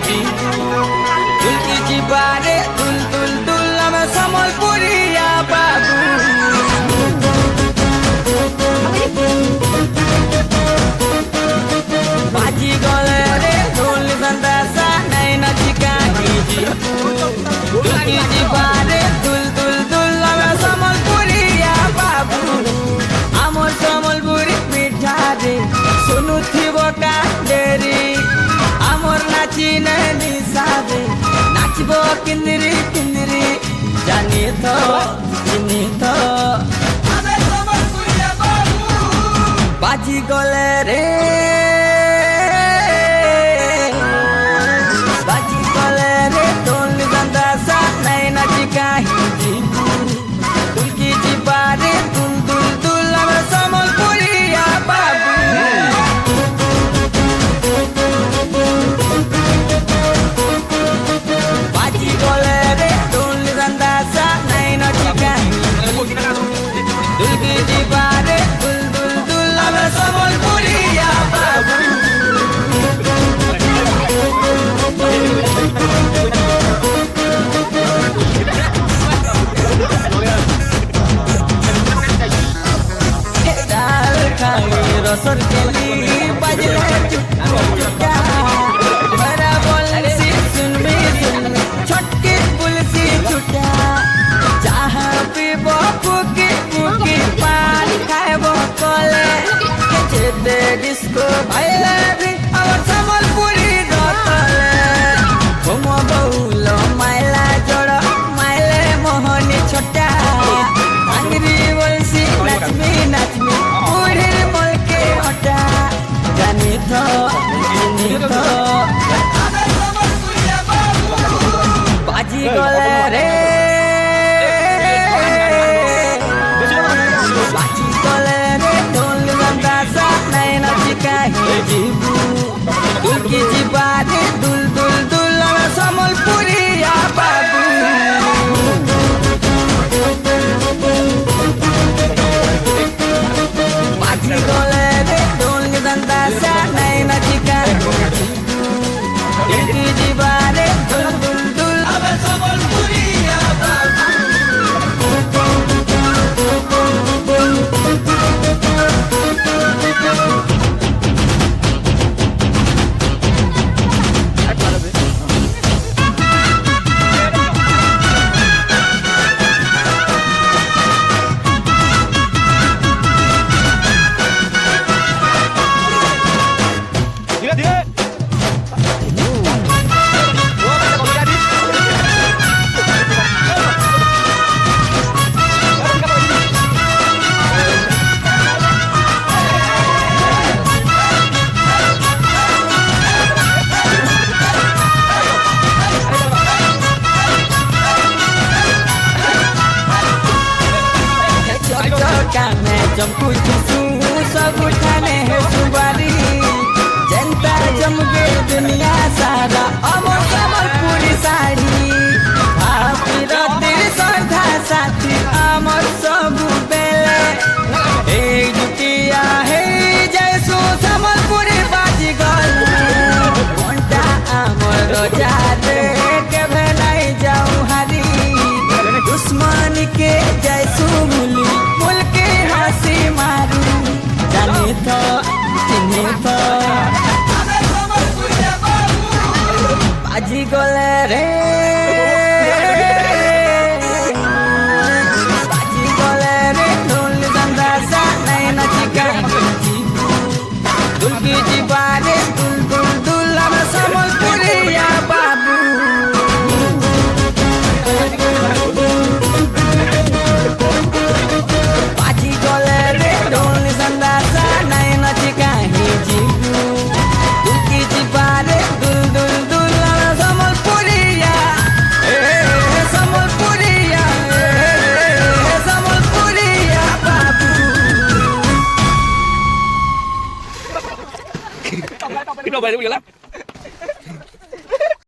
दुलकी जीवारे दुल दुल दुल आमे समलपुरिया बाबू बाजी गले रे ढोल संदासा नहीं नचिका दुलकी जीवारे दुल दुल दुल आमे समलपुरिया बाबू आमर समलपुरी मिठा रे सुनु थिबो कांडेरी आमर नाची नहीं सादे नाचबो किंदरी किंदरी जानी तो चिनी तो बाजी गले रे बाजी गले रे ढोल संदासा नहीं नचिका दुलकी जीवारे दुल दुल दुल आमे समलपुरिया बाबू बाजी गले रे ढोल संदासा नहीं नचिका दुलकी जीवारे दुल दुल दुल आमे समलपुरिया बाबू डाल खाई रसर केली बजले चुटका भरा बोलसी सुनबी सुन छटके पुलसी छुटा चाह पीबो फुकी फुकी पान खाएबो कले जेते डिस्को भाईले भी और समलपुरी रतले घुमो बहुलो माइला जोड़ माइले मोहनी छोटा अंगरी बोलसी नाचमी नाचमी बूढ़े बोल के हटा जानी तो बाजी गले रे बाजी गले रे ढोल संदासा नहीं नचिका जीबू दुलकी जीवारे दुल दुल दुल आमे समलपुरिया बाबू बाजी गले रे ढोल संदासा नहीं नचिका दुलकी जीवारे दुल दुल दुल आमे समलपुरिया बाबू काने चमकू चुसू सब उठाने है सुबारी जनता जमगे दुनिया सारा अमर समलपुरी साड़ी आपी रतिर श्रद्धा साथी अमर सब बेले एक जुटिया है जैसो समलपुरी बाजी गल घंटा अमर जाते के नहीं जाऊं हरी दुश्मन के जैसो मुली हसी मारू जानी तो चिन्ही तो बाजी गले रे बाजी गले रे ढोल संदासा नहीं नचिका दुलकी जीवारे दुल दुल दुल आमे समलपुरिया बाबू बाजी गले रे ढोल संदासा नहीं नचिका दुलकी जीवारे दुल दुल दुल आमे समलपुरिया समलपुरिया बाबू Kita bayar dulu ya lah.